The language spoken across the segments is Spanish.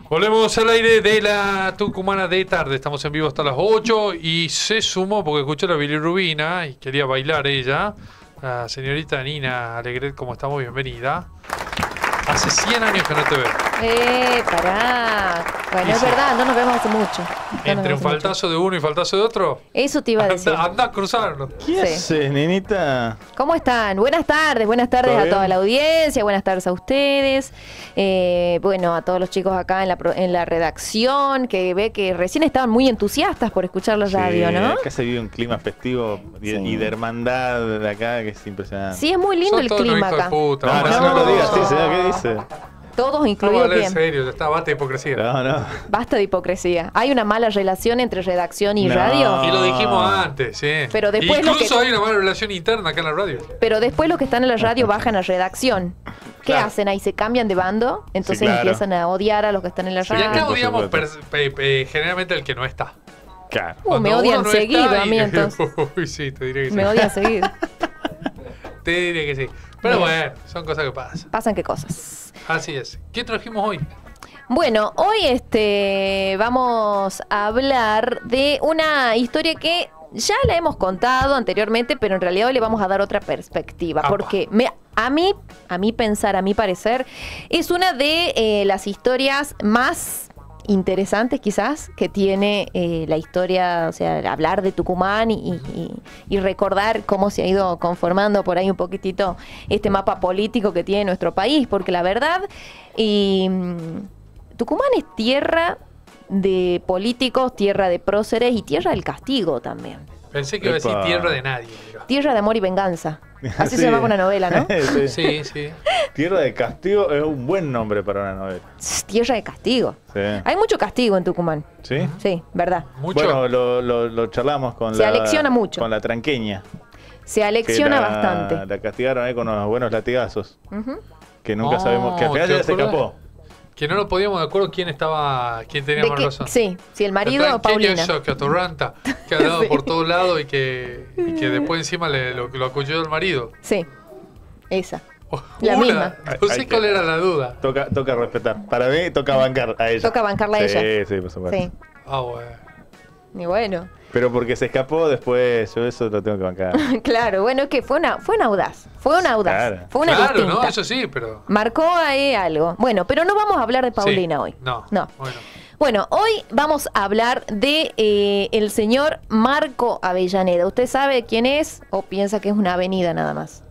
Volvemos al aire de la Tucumana de tarde. Estamos en vivo hasta las 8 y se sumó porque escuchó la bilirrubina y quería bailar ella. La señorita Nina Alegret, ¿cómo estamos? Bienvenida. Hace 100 años que no te veo. Pará. Bueno, es verdad, no nos vemos hace mucho. Entre un faltazo de uno y faltazo de otro. Eso te iba a decir. Anda a cruzarlo. ¿Qué haces, nenita? ¿Cómo están? Buenas tardes a toda la audiencia, buenas tardes a ustedes. Bueno, a todos los chicos acá en la redacción, que ve que recién estaban muy entusiastas por escuchar la radio, ¿no? Acá se vive un clima festivo y de hermandad de acá que es impresionante. Sí, es muy lindo el clima acá. No lo digas, sí, señor, ¿qué dice? Todos incluidos bien. En serio, ya está, basta de hipocresía. No. Basta de hipocresía. Hay una mala relación entre redacción y radio. Y lo dijimos antes, sí. Pero después incluso hay una mala relación interna acá en la radio. Pero después los que están en la radio bajan a redacción. ¿Qué hacen ahí? ¿Se cambian de bando? Entonces empiezan a odiar a los que están en la radio. Y acá odiamos generalmente al que no está. Claro. Me odian seguido a mí entonces. Uy, sí, te diré que sí. Me odian seguido. Te diré que sí. Pero bueno, son cosas que pasan. Pasan qué cosas. Así es. ¿Qué trajimos hoy? Bueno, hoy vamos a hablar de una historia que ya la hemos contado anteriormente, pero en realidad hoy le vamos a dar otra perspectiva. Apa. Porque a mi pensar, a mi parecer, es una de las historias más interesantes quizás que tiene la historia, o sea, hablar de Tucumán y recordar cómo se ha ido conformando por ahí un poquitito este mapa político que tiene nuestro país, porque la verdad Tucumán es tierra de políticos, tierra de próceres y tierra del castigo también. Pensé que iba a decir tierra de nadie. Tierra de amor y venganza. Así se llamaba una novela, ¿no? Sí. Tierra de castigo es un buen nombre para una novela. Tierra de castigo. Sí. Hay mucho castigo en Tucumán. ¿Sí? Sí, verdad. ¿Mucho? Bueno, lo charlamos con Se alecciona mucho. Con la tranqueña. Se alecciona bastante. La castigaron ahí con unos buenos latigazos. Que nunca Oh, sabemos. Que al final ya se escapó. Que no nos podíamos de acuerdo quién tenía más razón. Sí, si el marido o Paulina. Que atorranta, que ha dado por todos lados y que después encima lo acuchilló el marido. Sí, esa. La misma. No sé cuál era la duda. Toca respetar. Para mí toca bancar a ella. Toca bancarla a ella. Sí, por supuesto. Sí. Bueno. Y bueno. Pero porque se escapó después, yo eso lo tengo que bancar. Claro, bueno, es que fue un audaz. Fue una audaz. Claro. Fue una distinta. No, eso sí, pero... Marcó ahí algo. Bueno, pero no vamos a hablar de Paulina hoy. No. Bueno, hoy vamos a hablar de el señor Marco Avellaneda. ¿Usted sabe quién es o piensa que es una avenida nada más?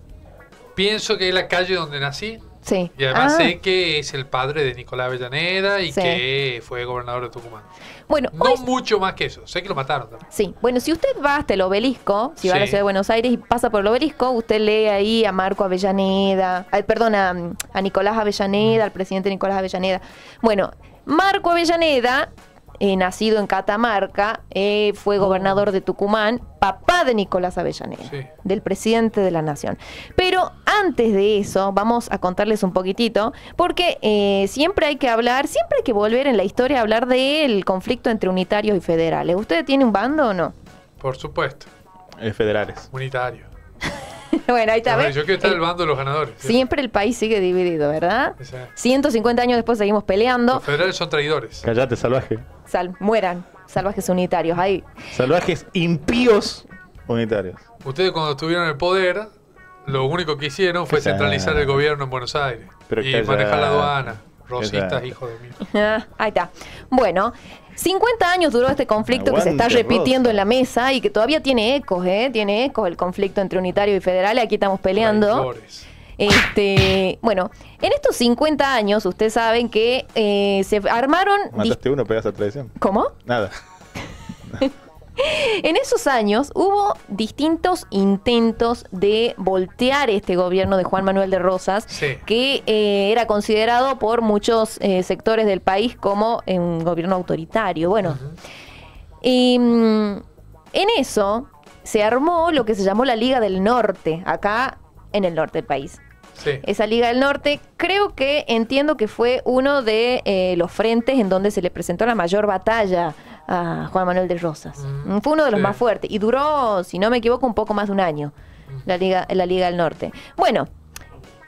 Pienso que es la calle donde nací. Sí. Y además sé que es el padre de Nicolás Avellaneda y que fue gobernador de Tucumán. Bueno, no mucho más que eso. Sé que lo mataron también. Sí. Bueno, si usted va hasta el obelisco, si va a la ciudad de Buenos Aires y pasa por el obelisco, usted lee ahí a Marco Avellaneda, a Nicolás Avellaneda, al presidente Nicolás Avellaneda. Bueno, Marco Avellaneda, nacido en Catamarca, fue gobernador de Tucumán, papá de Nicolás Avellaneda, del presidente de la Nación. Pero antes de eso, vamos a contarles un poquitito, porque siempre hay que volver en la historia a hablar del conflicto entre unitarios y federales. ¿Usted tiene un bando o no? Por supuesto. Federales. Unitario. Bueno, ahí está. Yo quiero estar en el bando de los ganadores. Siempre el país sigue dividido, ¿verdad? Sí. 150 años después seguimos peleando. Los federales son traidores. Cállate, salvaje. Mueran, salvajes unitarios. Ahí. Salvajes impíos unitarios. Ustedes cuando estuvieron en el poder, lo único que hicieron fue centralizar el gobierno en Buenos Aires. Y manejar la aduana. Rosistas, hijo de mí. Ahí está. Bueno, 50 años duró este conflicto que se está repitiendo en la mesa y que todavía tiene ecos, Tiene ecos el conflicto entre unitarios y federales. Aquí estamos peleando. Bueno, en estos 50 años, ustedes saben que se armaron... ¿Mataste uno, pegas a tradición? ¿Cómo? Nada. En esos años hubo distintos intentos de voltear este gobierno de Juan Manuel de Rosas, que era considerado por muchos sectores del país como un gobierno autoritario. Bueno, en eso se armó lo que se llamó la Liga del Norte, acá en el norte del país. Sí. Esa Liga del Norte, entiendo que fue uno de los frentes en donde se le presentó la mayor batalla a Juan Manuel de Rosas. Fue uno de los más fuertes y duró, si no me equivoco, un poco más de un año, la Liga del Norte. Bueno,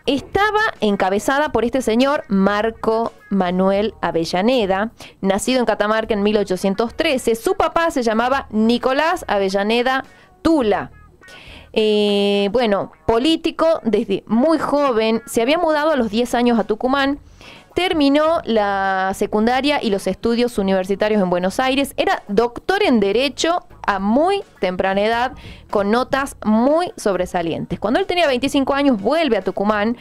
estaba encabezada por este señor Marco Manuel Avellaneda, nacido en Catamarca en 1813. Su papá se llamaba Nicolás Avellaneda Tula. Bueno, político desde muy joven, se había mudado a los 10 años a Tucumán, terminó la secundaria y los estudios universitarios en Buenos Aires, era doctor en Derecho a muy temprana edad, con notas muy sobresalientes. Cuando él tenía 25 años vuelve a Tucumán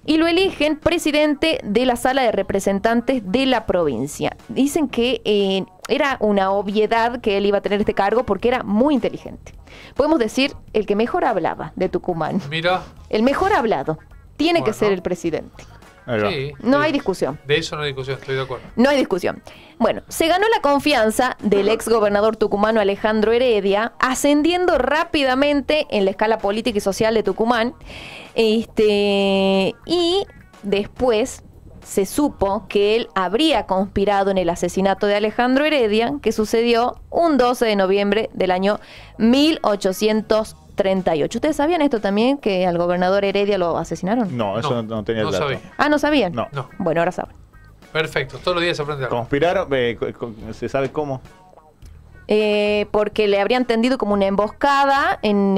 y lo eligen presidente de la Sala de Representantes de la provincia. Dicen que era una obviedad que él iba a tener este cargo porque era muy inteligente. Podemos decir, el que mejor hablaba de Tucumán. Mira. El mejor hablado. Tiene que ser el presidente. Sí, no hay discusión. De eso no hay discusión, estoy de acuerdo. No hay discusión. Bueno, se ganó la confianza del ex gobernador tucumano Alejandro Heredia, ascendiendo rápidamente en la escala política y social de Tucumán. Y después se supo que él habría conspirado en el asesinato de Alejandro Heredia, que sucedió un 12 de noviembre del año 1838. ¿Ustedes sabían esto también, que al gobernador Heredia lo asesinaron? No, eso no tenía el dato. Sabía. Ah, ¿no sabían? No. Bueno, ahora saben. Perfecto, todos los días se aprende algo. ¿Conspiraron? ¿Se sabe cómo? Porque le habrían tendido como una emboscada como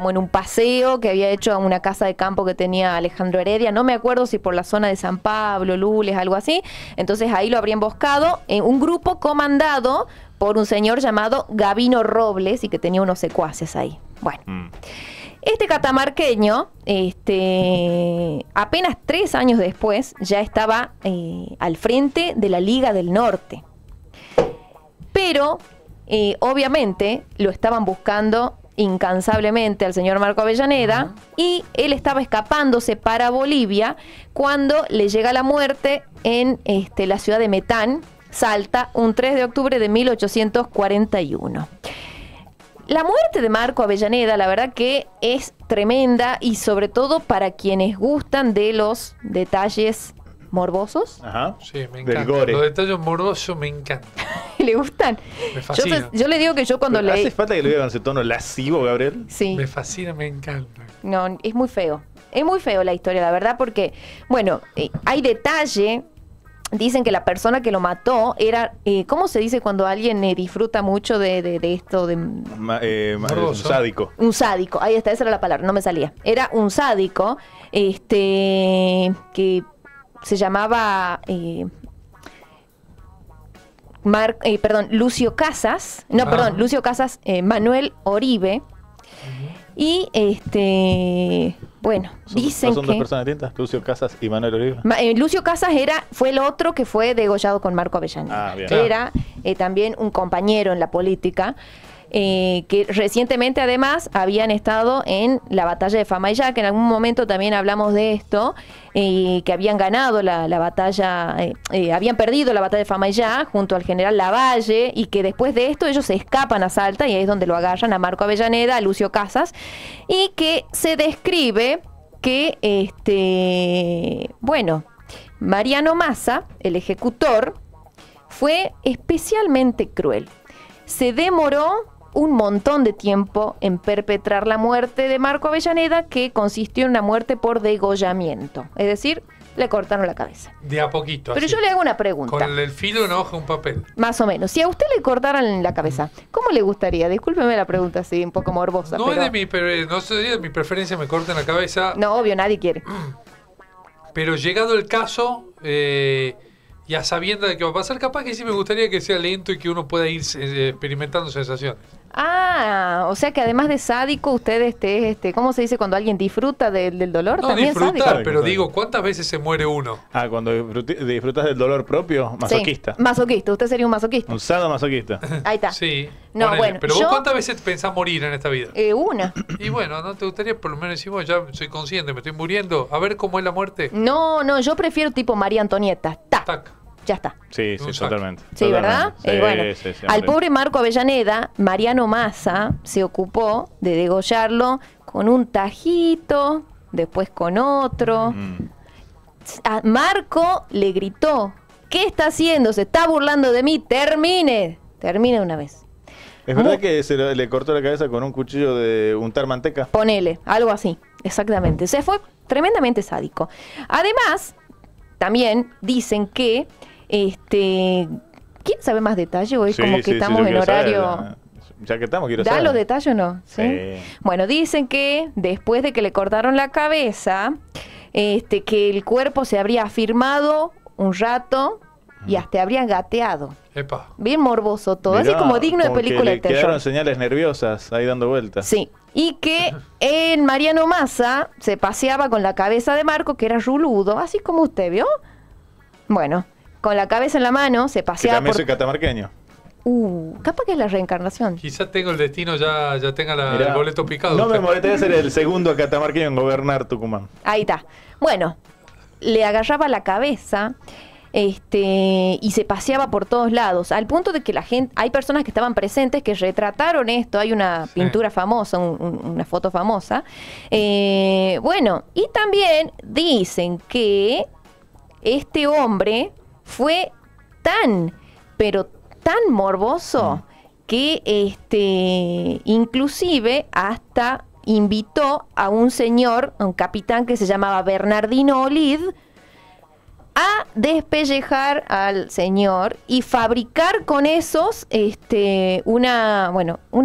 en un paseo que había hecho a una casa de campo que tenía Alejandro Heredia. No me acuerdo si por la zona de San Pablo, Lules, algo así. Entonces ahí lo habría emboscado en un grupo comandado por un señor llamado Gavino Robles y que tenía unos secuaces ahí. Bueno. Este catamarqueño, apenas 3 años después, ya estaba al frente de la Liga del Norte. Pero, obviamente, lo estaban buscando incansablemente al señor Marco Avellaneda y él estaba escapándose para Bolivia cuando le llega la muerte en la ciudad de Metán, Salta, un 3 de octubre de 1841. La muerte de Marco Avellaneda, la verdad que es tremenda y sobre todo para quienes gustan de los detalles morbosos. Ajá. Sí, me encanta. Del gore. Los detalles morbosos me encantan. ¿Le gustan? Me fascina. Yo le digo que yo cuando leí... ¿Hace falta que lo diga con ese tono lascivo, Gabriel? Sí. Me fascina, me encanta. No, es muy feo. Es muy feo la historia, la verdad, porque, bueno, hay detalle. Dicen que la persona que lo mató era, ¿cómo se dice cuando alguien disfruta mucho de esto? Un sádico. Un sádico, ahí está, esa era la palabra, no me salía. Era un sádico, que se llamaba Lucio Casas, Lucio Casas Manuel Oribe. Y bueno, dicen ¿Son que... dos personas distintas? Lucio Casas y Manuel Oribe. Lucio Casas fue el otro que fue degollado con Marco Avellaneda. Bien. Era también un compañero en la política, que recientemente además habían estado en la batalla de Famaillá, que en algún momento también hablamos de esto, que habían ganado la batalla, habían perdido la batalla de Famaillá junto al general Lavalle, y que después de esto ellos se escapan a Salta y ahí es donde lo agarran a Marco Avellaneda, a Lucio Casas, y que se describe que, Mariano Massa, el ejecutor, fue especialmente cruel. Se demoró un montón de tiempo en perpetrar la muerte de Marco Avellaneda, que consistió en una muerte por degollamiento. Es decir, le cortaron la cabeza. De a poquito. Pero así. yo le hago una pregunta. Con el filo de una hoja, un papel. Más o menos. Si a usted le cortaran la cabeza, ¿cómo le gustaría? Discúlpeme la pregunta así, un poco morbosa. No pero... no sería de mi preferencia me corten la cabeza. No, obvio, nadie quiere. Pero llegado el caso, y a sabienda de qué va a pasar, capaz que sí me gustaría que sea lento y que uno pueda ir experimentando sensaciones. Ah, o sea que además de sádico, usted ¿cómo se dice cuando alguien disfruta del dolor? No, También disfrutar, sádico. pero digo, ¿cuántas veces se muere uno? Cuando disfrutas del dolor propio, masoquista. Sí, masoquista, usted sería un masoquista. Un sadomasoquista. Ahí está. Sí. No, ponele. bueno, pero vos ¿cuántas veces pensás morir en esta vida? Una. Y bueno, ¿no te gustaría por lo menos decir, bueno, ya soy consciente, me estoy muriendo, a ver cómo es la muerte? No, yo prefiero tipo María Antonieta. Tac. Ya está. Sí, sí, totalmente. Sí, ¿verdad? Sí, bueno, sí, al pobre Marco Avellaneda, Mariano Massa se ocupó de degollarlo con un tajito, después con otro. A Marco le gritó: ¿qué está haciendo? Se está burlando de mí. Termine de una vez. ¿Es verdad que le cortó la cabeza con un cuchillo de untar manteca? Ponele, algo así, exactamente. Se fue tremendamente sádico. Además, también dicen que, ¿quién sabe más detalle? O es como que estamos en horario... Saber, ya que estamos, quiero saber. ¿Da los detalles o no? ¿Sí? Bueno, dicen que después de que le cortaron la cabeza, que el cuerpo se habría afirmado un rato y hasta habrían gateado. Epa. Bien morboso todo, así como digno de película de terror. Quedaron señales nerviosas ahí dando vueltas. Sí, y que el Mariano Massa se paseaba con la cabeza de Marco, que era ruludo, así como usted vio. Bueno, con la cabeza en la mano se paseaba. Que también soy catamarqueño. Capaz que es la reencarnación. Quizás tengo el destino, ya tenga el boleto picado. No me molestaría ser el segundo catamarqueño en gobernar Tucumán. Ahí está. Bueno, le agarraba la cabeza y se paseaba por todos lados, al punto de que la gente, hay personas que estaban presentes que retrataron esto. Hay una pintura famosa, una foto famosa. Bueno, y también dicen que este hombre fue pero tan morboso que inclusive hasta invitó a un señor, a un capitán que se llamaba Bernardino Olid, a despellejar al señor y fabricar con esos una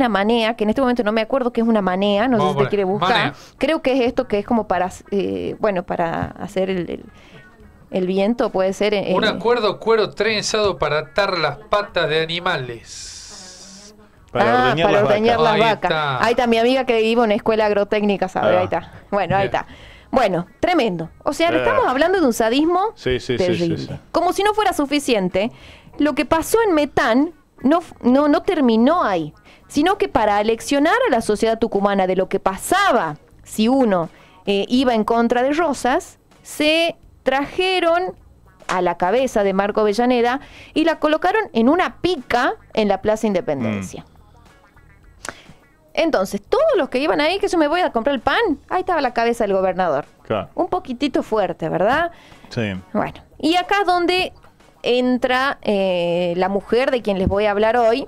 manea, que en este momento no me acuerdo qué es una manea, no sé si usted quiere buscar. Manea. Creo que es esto que es como para para hacer el viento, puede ser. Un cuero trenzado para atar las patas de animales. Para ordeñar las vacas. Ahí está mi amiga que vive en una escuela agrotécnica, ¿sabe? Ahí está. Bueno, ahí está. Bueno, tremendo. O sea, le estamos hablando de un sadismo terrible. Sí. Como si no fuera suficiente, lo que pasó en Metán no terminó ahí, sino que para aleccionar a la sociedad tucumana de lo que pasaba si uno iba en contra de Rosas, se trajeron a la cabeza de Marco Avellaneda y la colocaron en una pica en la Plaza Independencia. Entonces, todos los que iban ahí, que yo me voy a comprar el pan, ahí estaba la cabeza del gobernador. Claro. Un poquitito fuerte, ¿verdad? Sí. Bueno, y acá es donde entra la mujer de quien les voy a hablar hoy.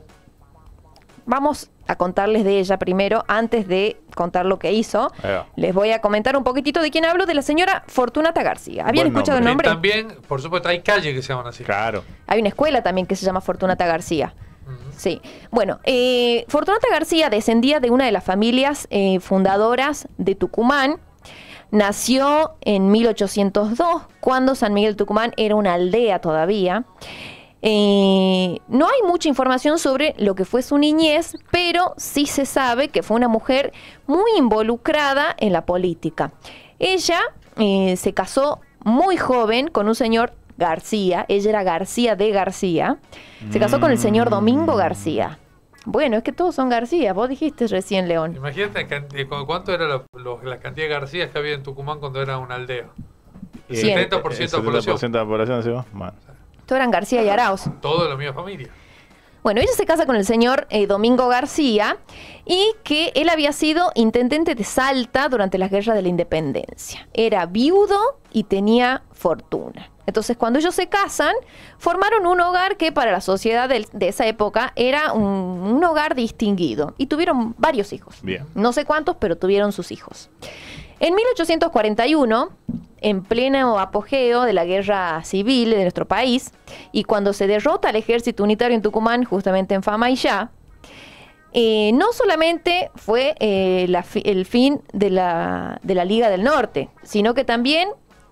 Vamos a contarles de ella primero, antes de contar lo que hizo. Les voy a comentar un poquitito de quién hablo, de la señora Fortunata García. ¿Habían escuchado el nombre? También, por supuesto, hay calles que se llaman así. Claro. Hay una escuela también que se llama Fortunata García. Sí, bueno, Fortunata García descendía de una de las familias fundadoras de Tucumán. Nació en 1802, cuando San Miguel de Tucumán era una aldea todavía. No hay mucha información sobre lo que fue su niñez, pero sí se sabe que fue una mujer muy involucrada en la política. Ella se casó muy joven con un señor García. Ella era García de García. Se casó con el señor Domingo García. Bueno, es que todos son García. Vos dijiste recién, León. Imagínate cuánto era la cantidad de Garcías que había en Tucumán cuando era una aldea. 70% de la población. 70% de la población, ¿sí? Todos eran García y Arauz. Todo de la misma familia. Bueno, ella se casa con el señor Domingo García, y que él había sido intendente de Salta durante las guerras de la independencia. Era viudo y tenía fortuna. Entonces, cuando ellos se casan, formaron un hogar que para la sociedad de esa época era un hogar distinguido. Y tuvieron varios hijos. Bien. No sé cuántos, pero tuvieron sus hijos. En 1841, en pleno apogeo de la guerra civil de nuestro país, y cuando se derrota al ejército unitario en Tucumán, justamente en Famaillá, no solamente fue el fin de la Liga del Norte, sino que también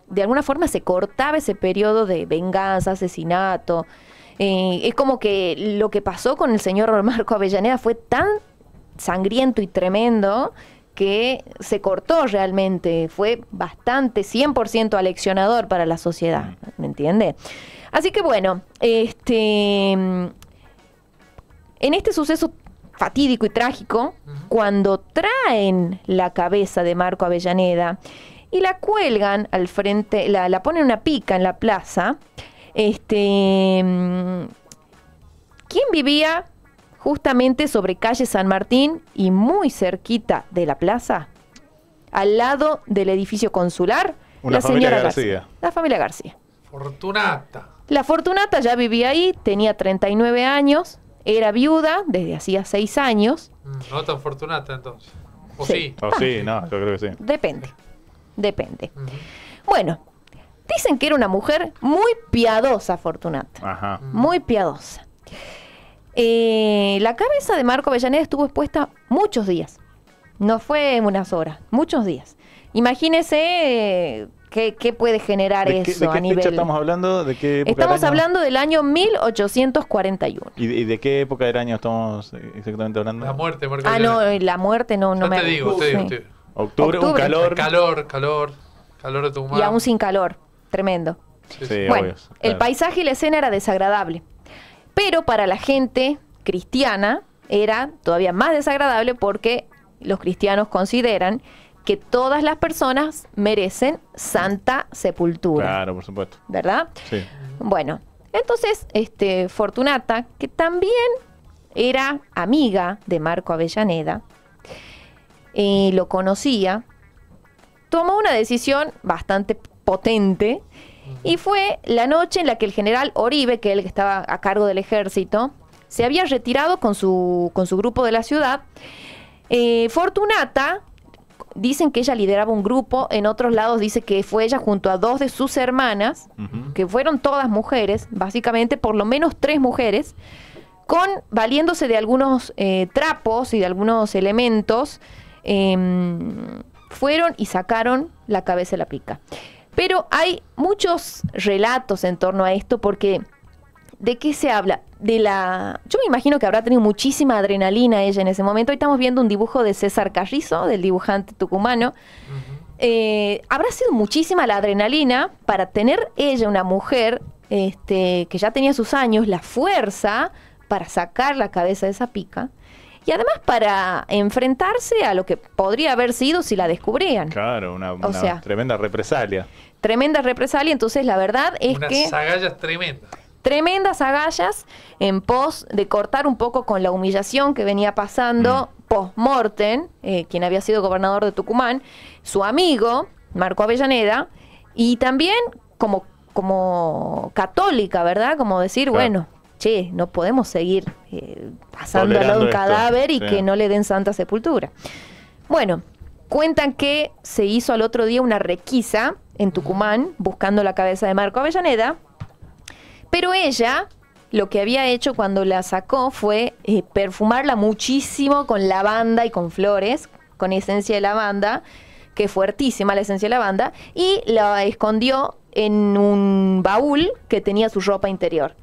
de alguna forma se cortaba ese periodo de venganza, asesinato. Es como que lo que pasó con el señor Marco Avellaneda fue tan sangriento y tremendo que se cortó realmente. Fue bastante, 100% aleccionador para la sociedad, ¿me entiende? Así que bueno, en este suceso fatídico y trágico, cuando traen la cabeza de Marco Avellaneda y la cuelgan al frente, la ponen una pica en la plaza, ¿Quién vivía justamente sobre calle San Martín y muy cerquita de la plaza? Al lado del edificio consular, la señora García. La familia García. Fortunata. La Fortunata ya vivía ahí, tenía 39 años, era viuda desde hacía 6 años. No tan Fortunata entonces. ¿O sí? O sí, no, yo creo que sí. Depende. Bueno, dicen que era una mujer muy piadosa, Fortunata. Ajá. Muy piadosa. La cabeza de Marco Avellaneda estuvo expuesta muchos días. No fue unas horas, muchos días. Imagínese qué puede generar eso a nivel... ¿De qué fecha estamos hablando? ¿De qué época Estamos del año? hablando del año 1841. ¿Y de qué época del año estamos exactamente hablando? La muerte de Marco No, Avellaneda. la muerte no Ya me... te digo, Sí. Octubre, un calor. Calor de Tucumán. Y aún sin calor, tremendo. Sí, Bueno, obvio, el claro. paisaje y la escena era desagradable. Pero para la gente cristiana era todavía más desagradable porque los cristianos consideran que todas las personas merecen santa sepultura. Claro, por supuesto. ¿Verdad? Sí. Bueno, entonces Fortunata, que también era amiga de Marco Avellaneda, lo conocía, tomó una decisión bastante potente y fue la noche en la que el general Oribe, que es el que estaba a cargo del ejército, se había retirado con su grupo de la ciudad. Fortunata, dicen que ella lideraba un grupo, en otros lados dice que fue ella junto a 2 de sus hermanas, que fueron todas mujeres, básicamente por lo menos 3 mujeres, valiéndose de algunos trapos y de algunos elementos, fueron y sacaron la cabeza de la pica. Pero hay muchos relatos en torno a esto porque ¿de qué se habla? Yo me imagino que habrá tenido muchísima adrenalina ella en ese momento. Hoy estamos viendo un dibujo de César Carrizo, del dibujante tucumano. Habrá sido muchísima la adrenalina para tener ella, una mujer que ya tenía sus años, la fuerza para sacar la cabeza de esa pica. Y además para enfrentarse a lo que podría haber sido si la descubrían. Claro, una sea, tremenda represalia. Tremenda represalia. Entonces la verdad es que... Unas agallas tremendas. Tremendas agallas en pos de cortar un poco con la humillación que venía pasando post-mortem, quien había sido gobernador de Tucumán, su amigo, Marco Avellaneda, y también como católica, ¿verdad? Como decir, claro, bueno, che, no podemos seguir pasando al lado de un cadáver y que no le den santa sepultura. Bueno, cuentan que se hizo al otro día una requisa en Tucumán buscando la cabeza de Marco Avellaneda. Pero ella, lo que había hecho cuando la sacó fue perfumarla muchísimo con lavanda y con flores, con esencia de lavanda, que es fuertísima la esencia de lavanda, y la escondió en un baúl que tenía su ropa interior.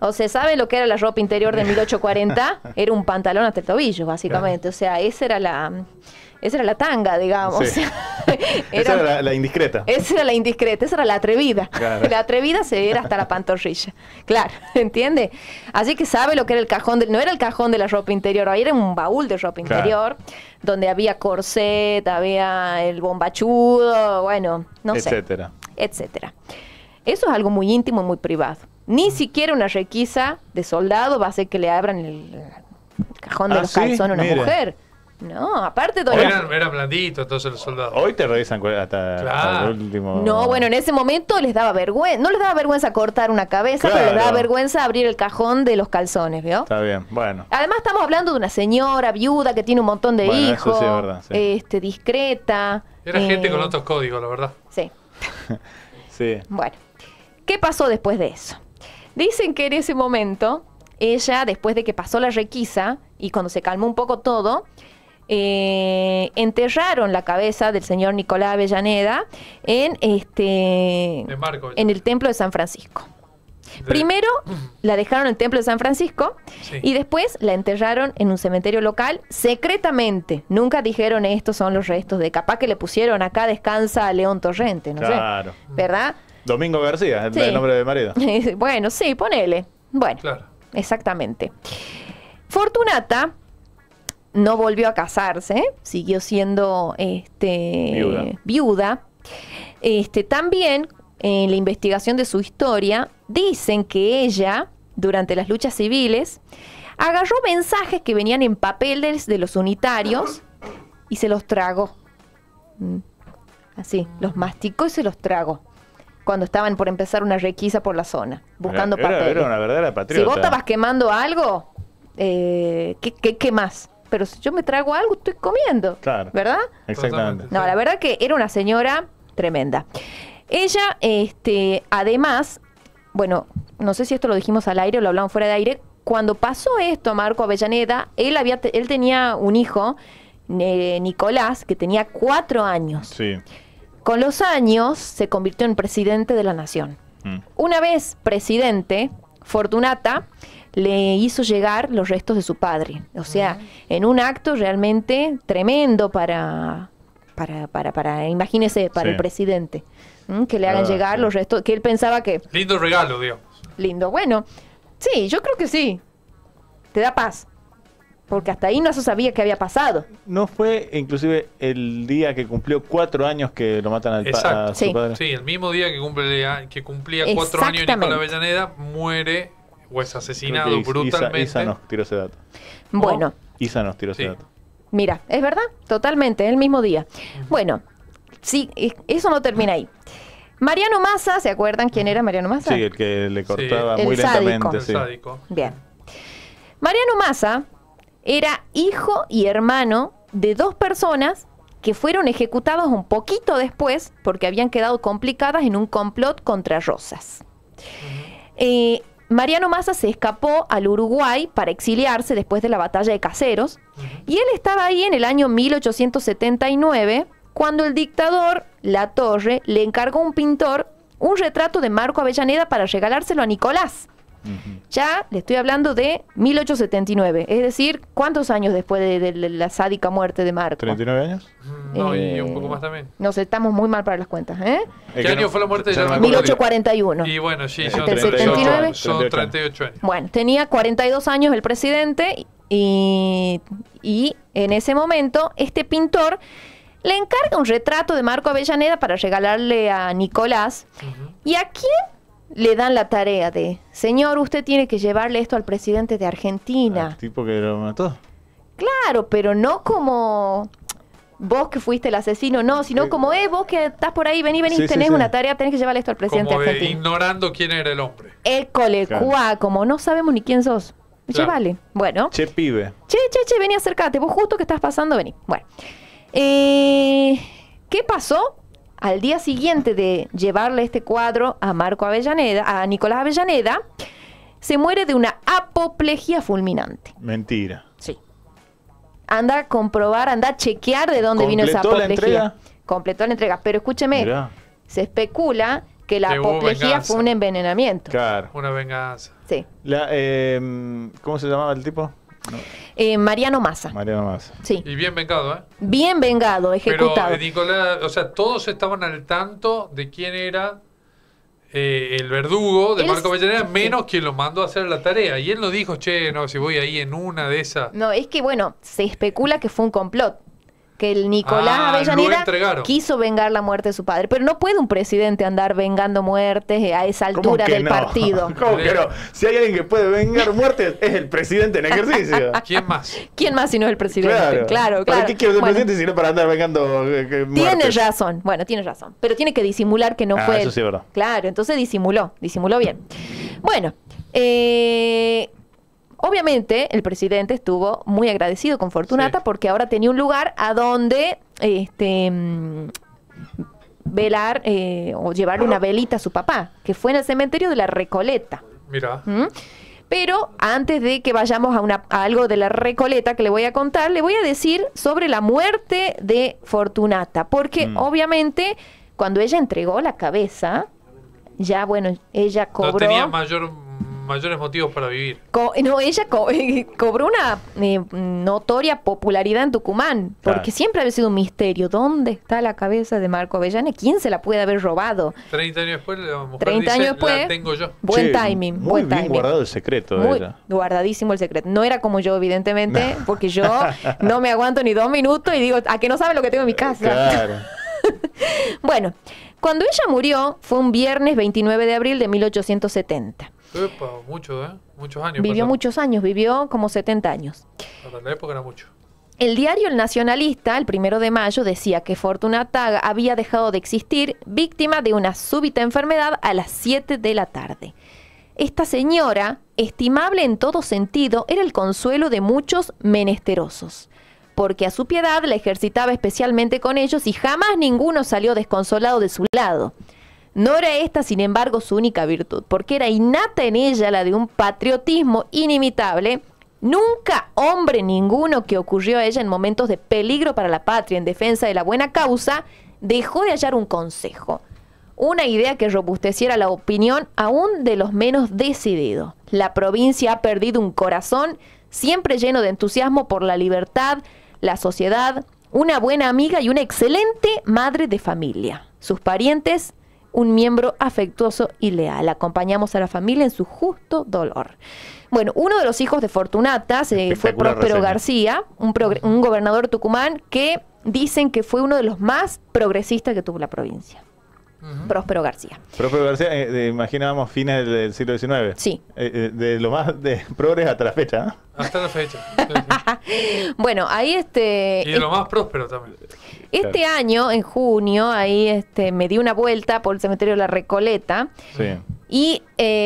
O sea, ¿saben lo que era la ropa interior de 1840? Era un pantalón hasta el tobillo, básicamente. Claro. O sea, esa era la tanga, digamos. Sí. Esa era la indiscreta. Esa era la indiscreta, esa era la atrevida. Claro. La atrevida se era hasta la pantorrilla. Claro, ¿entiende? Así que sabe lo que era el cajón, no era el cajón de la ropa interior, ahí era un baúl de ropa interior, donde había corset, había el bombachudo, bueno, no sé. Etcétera. Eso es algo muy íntimo y muy privado. Ni siquiera una requisa de soldado va a hacer que le abran el cajón de los calzones a una mujer. No, aparte... Eran blanditos entonces los soldados. Hoy te revisan hasta el último... No, bueno, en ese momento les daba vergüenza. No les daba vergüenza cortar una cabeza, pero les daba vergüenza abrir el cajón de los calzones, ¿vio? Está bien, bueno. Además estamos hablando de una señora viuda que tiene un montón de hijos. Eso sí es verdad, sí. Discreta. Era gente con otros códigos, la verdad. Sí. Sí. Bueno, ¿qué pasó después de eso? Dicen que en ese momento, ella, después de que pasó la requisa, y cuando se calmó un poco todo... enterraron la cabeza del señor Nicolás Avellaneda en el templo de San Francisco. Primero la dejaron en el templo de San Francisco y después la enterraron en un cementerio local secretamente. Nunca dijeron estos son los restos de... Capaz que le pusieron acá descansa a León Torrente, no sé. ¿Verdad? Domingo García, el nombre de marido. Bueno, sí, ponele. Bueno, exactamente. Fortunata no volvió a casarse, siguió siendo viuda. También en la investigación de su historia Dicen que ella, durante las luchas civiles, agarró mensajes que venían en papeles de los unitarios y se los tragó. Así, los masticó y se los tragó. Cuando estaban por empezar una requisa por la zona, buscando papeles. Era una verdadera patriota. Si vos estabas quemando algo, ¿qué más? Pero si yo me trago algo, estoy comiendo. Claro. ¿Verdad? Exactamente. No, la verdad que era una señora tremenda. Ella, además, bueno, no sé si esto lo dijimos al aire o lo hablamos fuera de aire. Cuando pasó esto a Marco Avellaneda, él tenía un hijo, Nicolás, que tenía 4 años. Sí. Con los años se convirtió en presidente de la nación. Una vez presidente, Fortunata le hizo llegar los restos de su padre. O sea, en un acto realmente tremendo para imagínese, para el presidente. Que le hagan llegar los restos, que él pensaba que... Lindo regalo, digamos. Lindo, bueno. Sí, yo creo que sí. Te da paz. Porque hasta ahí no se sabía qué había pasado. ¿No fue inclusive el día que cumplió 4 años que lo matan a su padre? Sí, el mismo día que cumplía 4 años Nicolás Avellaneda, muere o es asesinado brutalmente. Isa nos tiró ese dato. Bueno. Isa nos tiró ese dato. Mira, es verdad, totalmente, el mismo día. Bueno, sí, eso no termina ahí. Mariano Massa, ¿se acuerdan quién era Mariano Massa? Sí, el que le cortaba muy lentamente. El sádico. Bien. Mariano Massa era hijo y hermano de 2 personas que fueron ejecutados un poquito después porque habían quedado complicadas en un complot contra Rosas. Mariano Massa se escapó al Uruguay para exiliarse después de la batalla de Caseros y él estaba ahí en el año 1879 cuando el dictador Latorre le encargó a un pintor un retrato de Marco Avellaneda para regalárselo a Nicolás. Ya le estoy hablando de 1879, es decir, ¿cuántos años después de la sádica muerte de Marco? ¿39 años? No, y un poco más también. No sé, estamos muy mal para las cuentas, ¿eh? ¿Qué año fue la muerte de 1841. Y bueno, sí, son 39. Son 38 años. Bueno, tenía 42 años el presidente y en ese momento este pintor le encarga un retrato de Marco Avellaneda para regalarle a Nicolás. ¿Y a quién le dan la tarea de, señor, usted tiene que llevarle esto al presidente de Argentina? ¿Al tipo que lo mató? Claro, pero no como vos que fuiste el asesino, no, sino como, vos que estás por ahí, vení, tenés una tarea, tenés que llevarle esto al presidente como de Argentina. Ignorando quién era el hombre. École, como no sabemos ni quién sos. Llévale. Bueno. Che, pibe. Che, vení, acércate, vos justo que estás pasando, vení. Bueno. ¿Qué pasó? Al día siguiente de llevarle este cuadro a Marco Avellaneda, a Nicolás Avellaneda, se muere de una apoplejía fulminante. Mentira. Sí. Anda a comprobar, anda a chequear de dónde vino esa apoplejía. ¿Completó la entrega? Completó la entrega. Pero escúcheme, se especula que la apoplejía fue un envenenamiento. Claro. Una venganza. Sí. ¿Cómo se llamaba el tipo? No. Mariano Massa. Mariano Massa. Sí. Y bien vengado, ¿eh? Bien vengado, ejecutado. Pero Nicolás, o sea, todos estaban al tanto de quién era el verdugo de Marco Avellaneda, menos quien lo mandó a hacer la tarea. Y él no dijo, che, no, si voy ahí en una de esas. No, es que bueno, se especula que fue un complot. Que el Nicolás Avellaneda quiso vengar la muerte de su padre. Pero no puede un presidente andar vengando muertes a esa altura del partido. ¿Cómo que no? Si hay alguien que puede vengar muertes, es el presidente en ejercicio. ¿Quién más? ¿Quién más si no es el presidente? Claro. ¿Para qué quiero ser presidente si no para andar vengando muertes? Tienes razón. Bueno, tienes razón. Pero tiene que disimular que no fue él. Eso sí es verdad. Claro, entonces disimuló bien. Bueno, obviamente el presidente estuvo muy agradecido con Fortunata porque ahora tenía un lugar a donde velar o llevarle una velita a su papá, que fue en el cementerio de la Recoleta. Mira. Pero antes de que vayamos a algo de la Recoleta que le voy a contar, le voy a decir sobre la muerte de Fortunata, porque obviamente cuando ella entregó la cabeza, ya bueno, ella cobró... No tenía mayores motivos para vivir. Ella cobró una notoria popularidad en Tucumán, porque siempre había sido un misterio. ¿Dónde está la cabeza de Marco Avellaneda? ¿Quién se la puede haber robado? 30 años después, la mujer 30 dice, años después, la tengo yo. Buen timing. Muy bien guardado el secreto. Muy guardadísimo el secreto. No era como yo, evidentemente, porque yo no me aguanto ni 2 minutos y digo, ¿a que no sabe lo que tengo en mi casa? Claro. Bueno, Cuando ella murió, fue un viernes 29 de abril de 1870. Epa, mucho, muchos años. Vivió muchos años, vivió como 70 años. Para la época era mucho. El diario El Nacionalista, el 1 de mayo, decía que Fortunata había dejado de existir víctima de una súbita enfermedad a las 7 de la tarde. Esta señora, estimable en todo sentido, era el consuelo de muchos menesterosos, porque a su piedad la ejercitaba especialmente con ellos y jamás ninguno salió desconsolado de su lado. No era esta, sin embargo, su única virtud, porque era innata en ella la de un patriotismo inimitable. Nunca hombre ninguno que ocurrió a ella en momentos de peligro para la patria, en defensa de la buena causa, dejó de hallar un consejo, una idea que robusteciera la opinión aún de los menos decididos. La provincia ha perdido un corazón siempre lleno de entusiasmo por la libertad, la sociedad, una buena amiga y una excelente madre de familia. Sus parientes, un miembro afectuoso y leal. Acompañamos a la familia en su justo dolor. Bueno, uno de los hijos de Fortunata fue Próspero García, un gobernador de Tucumán que dicen que fue uno de los más progresistas que tuvo la provincia. Próspero García. Próspero García, imaginábamos fines del siglo XIX. Sí. De lo más de progres hasta la fecha, ¿no? Hasta la fecha. Sí. Bueno, ahí y de lo más próspero también. Este año, en junio, ahí me di una vuelta por el cementerio de la Recoleta. Sí. Y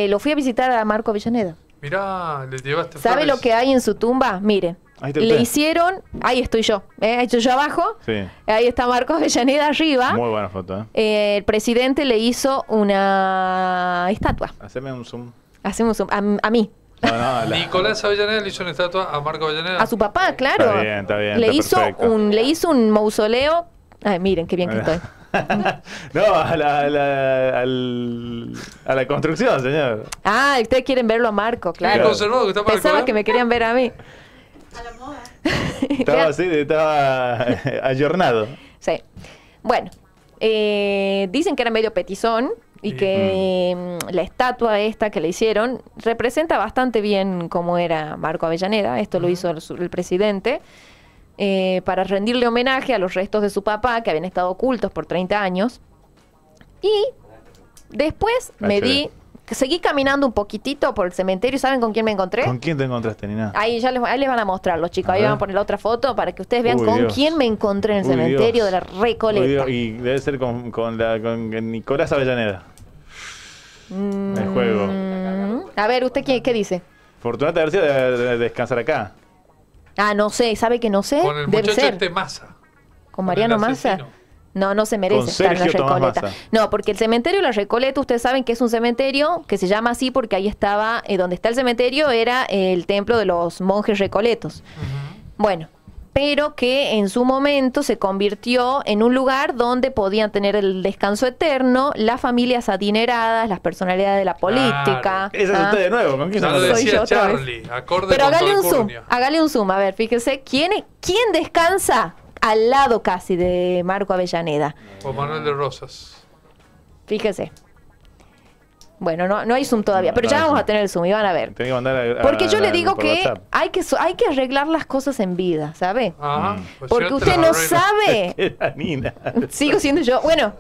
lo fui a visitar a Marco Avellaneda. Mirá, le llevaste ¿Sabe flores? lo que hay en su tumba? Mire. Le hicieron, ahí estoy yo, estoy yo abajo, sí. Ahí está Marcos Avellaneda arriba. Muy buena foto. El presidente le hizo una estatua. Haceme un zoom. Hacemos un zoom, a mí. No, Nicolás Avellaneda le hizo una estatua a Marco Avellaneda. A su papá, claro. Está bien, le hizo un mausoleo. Ay, miren qué bien que estoy. No, a la construcción, señor. Ah, ustedes quieren verlo a Marco, claro. Conservado que está Marco, pensaba que me querían ver a mí. A la moda. Estaba ayornado. Sí. Bueno, dicen que era medio petizón y que la estatua esta que le hicieron representa bastante bien cómo era Marco Avellaneda. Esto lo hizo el presidente para rendirle homenaje a los restos de su papá que habían estado ocultos por 30 años. Y después seguí caminando un poquitito por el cementerio. ¿Saben con quién me encontré? ¿Con quién te encontraste, Nina? Ahí les van a mostrar los chicos. Ahí van a poner la otra foto para que ustedes vean con quién me encontré en el cementerio de la Recoleta. Y debe ser con Nicolás Avellaneda. El juego. A ver, ¿usted qué dice? Fortunata García debe descansar acá. Ah, no sé. ¿Sabe que no sé? Con el Debe muchacho ser. Massa. ¿Con Mariano Massa? No se merece estar en la Recoleta. No, porque el cementerio de la Recoleta, ustedes saben que es un cementerio que se llama así porque ahí estaba, donde está el cementerio era el templo de los monjes recoletos. Bueno, pero que en su momento se convirtió en un lugar donde podían tener el descanso eterno las familias adineradas, las personalidades de la política. Claro. Esa es usted de nuevo, ¿con quién ya lo decía Charlie, acorde pero con hágale un zoom, a ver, fíjese, ¿quién descansa al lado casi de Marco Avellaneda? Juan Manuel de Rosas. Fíjese. Bueno, no hay zoom todavía, pero ya vamos a tener el zoom y van a ver. Tengo que mandar porque yo le digo que hay que arreglar las cosas en vida, ¿sabe? Pues porque usted no sabe. Nina. Sigo siendo yo. Bueno,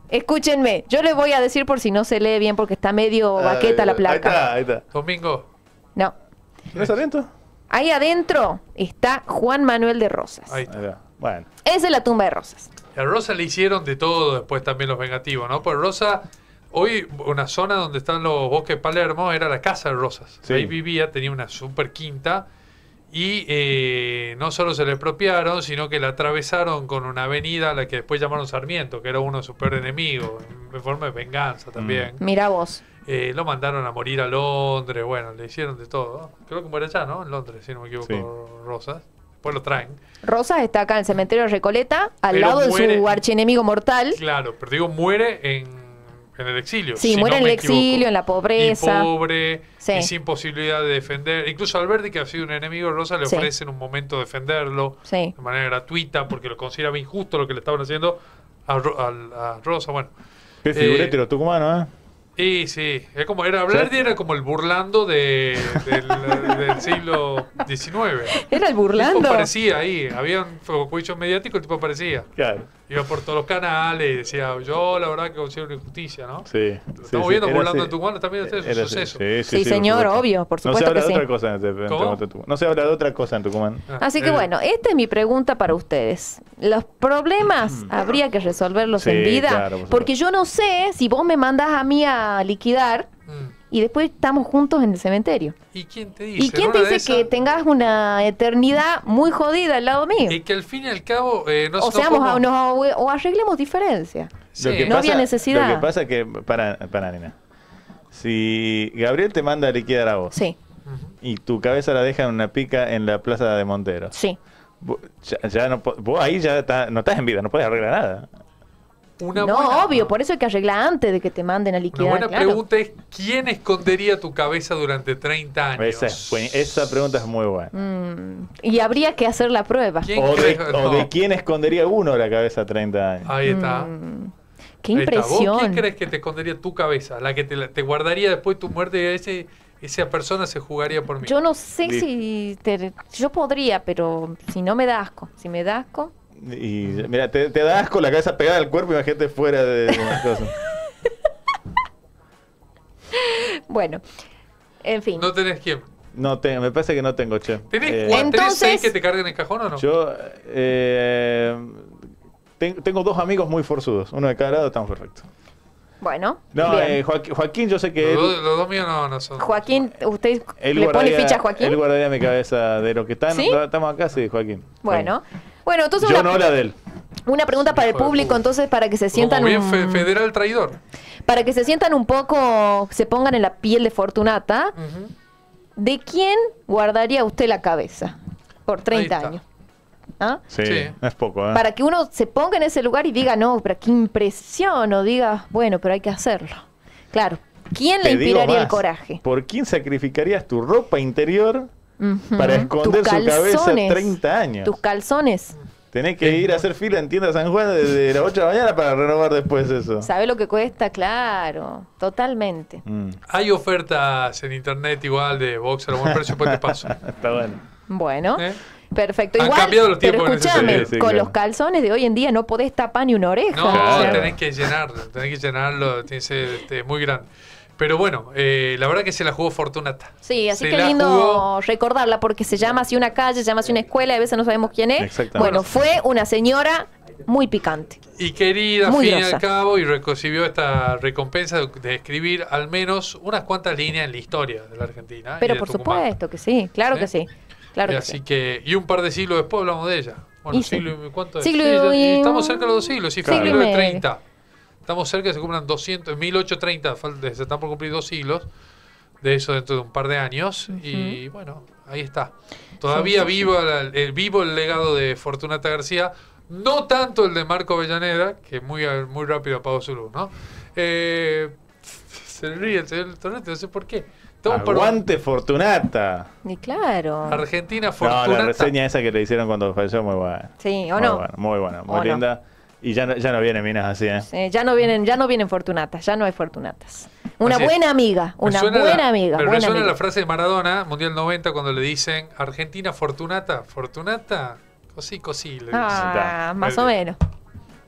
escúchenme. Yo le voy a decir por si no se lee bien porque está medio baqueta la placa. Ahí está. Domingo. No. ¿No es adentro? Ahí adentro está Juan Manuel de Rosas. Ahí está. Bueno. Esa es la tumba de Rosas. A Rosa le hicieron de todo después también los vengativos, ¿no? Pues Rosa, hoy una zona donde están los bosques de Palermo era la casa de Rosas. Sí. Ahí vivía, tenía una super quinta y no solo se le expropiaron, sino que la atravesaron con una avenida a la que después llamaron Sarmiento, que era uno de sus peores enemigos, en forma de venganza también. Mira vos. Lo mandaron a morir a Londres, bueno, le hicieron de todo. Creo que muere allá, ¿no? En Londres, si no me equivoco, sí. Rosas. Después lo traen. Rosas está acá en el cementerio de Recoleta, al lado de su archienemigo mortal. Claro, pero digo, muere en el exilio. Sí, muere en el exilio, en la pobreza. Y pobre, y sin posibilidad de defender. Incluso a Alberti, que ha sido un enemigo de Rosa, le ofrecen un momento defenderlo de manera gratuita, porque lo consideraba injusto lo que le estaban haciendo a Rosa. Bueno. Qué figurete los tucumanos, Y sí, es como Alberti era como el Burlando del siglo XIX. Era el Burlando. El tipo parecía ahí, había un juicio mediático, el tipo parecía. Claro. Iba por todos los canales y decía, yo la verdad que considero una injusticia, ¿no? Sí. Estamos viendo burlando en Tucumán, también ustedes es un suceso. Sí, señor, obvio, por supuesto que sí. No se habla de otra cosa en Tucumán. Así que bueno, esta es mi pregunta para ustedes. ¿Los problemas habría que resolverlos en vida? Claro, porque yo no sé si vos me mandás a mí a liquidar y después estamos juntos en el cementerio. ¿Y quién te dice? ¿Y quién te dice que tengas una eternidad muy jodida al lado mío? Y que al fin y al cabo o arreglemos diferencias. Sí. No había necesidad. Lo que pasa es que, para nena, si Gabriel te manda a liquidar a vos y tu cabeza la deja en una pica en la plaza de Montero, vos ahí ya no estás en vida, no puedes arreglar nada. Obvio, por eso hay que arreglar antes de que te manden a liquidar. Una buena pregunta es, ¿quién escondería tu cabeza durante 30 años? Esa pregunta es muy buena. Y habría que hacer la prueba. O de quién escondería uno la cabeza 30 años. Ahí está. Qué impresión. ¿Vos quién crees que te escondería tu cabeza? La que te guardaría después de tu muerte y esa persona se jugaría por mí. Yo no sé si yo podría, pero si no me da asco. Si me da asco... Y mira, te da asco la cabeza pegada al cuerpo, imagínate fuera de una cosa. Bueno, en fin. ¿No tenés quién? No tengo, me parece que no tengo, che. ¿Tenés 6 que te carguen el cajón o no? Yo tengo 2 amigos muy forzudos, uno de cada lado, estamos perfectos. Bueno, Joaquín, yo sé que los dos míos no son. Joaquín, usted le pone ficha a Joaquín. Él guardaría mi cabeza de lo que están. ¿Sí? Estamos acá, sí, Joaquín. Bueno, entonces yo no la de él. Una pregunta para el público, entonces, para que se sientan bien federal traidor. Para que se sientan un poco, se pongan en la piel de Fortunata. ¿De quién guardaría usted la cabeza por 30 años? ¿Ah? Sí, es poco. Para que uno se ponga en ese lugar y diga, no, pero qué impresión, o diga, bueno, pero hay que hacerlo. Claro, ¿quién le inspiraría el coraje? ¿Por quién sacrificarías tu ropa interior para esconder su cabeza 30 años? Tus calzones. Tenés que ir a hacer fila en tienda San Juan desde las 8 de la mañana para renovar después eso. ¿Sabe lo que cuesta? Claro, totalmente. Hay ofertas en internet igual de boxer a buen precio, pues te paso. Está bueno. Bueno, perfecto. Han igual, cambiado los tiempos, pero escúchame, sí, con claro. los calzones de hoy en día no podés tapar ni una oreja. No, Claro. tenés que llenarlo, tiene que ser muy grande. Pero bueno, la verdad que se la jugó Fortunata. Sí, así que lindo recordarla, porque se llama así una calle, se llama así una escuela, y a veces no sabemos quién es. Bueno, fue una señora muy picante. Y querida, muy fin y grosa. al cabo, y recibió esta recompensa de escribir al menos unas cuantas líneas en la historia de la Argentina. Pero por supuesto que sí, claro que sí. Claro que así sí. que, y un par de siglos después hablamos de ella. Bueno, ¿cuánto es? Siglo y estamos cerca de los 2 siglos, sí, siglo y 1930. Estamos cerca de que se cumplan 200, 1830, se están por cumplir 2 siglos de eso dentro de un par de años. Y bueno, ahí está. Todavía vivo el legado de Fortunata García, no tanto el de Marco Avellaneda, que muy rápido apagó su luz, ¿no? Se ríe el señor Torrente, no sé por qué. Aguante Fortunata. Y claro. Argentina Fortunata. No, la reseña esa que le hicieron cuando falleció, muy buena. Sí, ¿o no? Muy buena, muy linda. Y ya no vienen minas así, ¿eh? Sí, ya no vienen Fortunatas, ya no hay Fortunatas. Una buena amiga, Me suena la frase de Maradona, Mundial 90, cuando le dicen Argentina Fortunata. Fortunata, cosí, le dicen. Más o menos.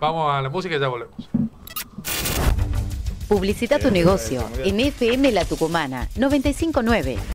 Vamos a la música y ya volvemos. Publicita tu negocio en FM La Tucumana 959.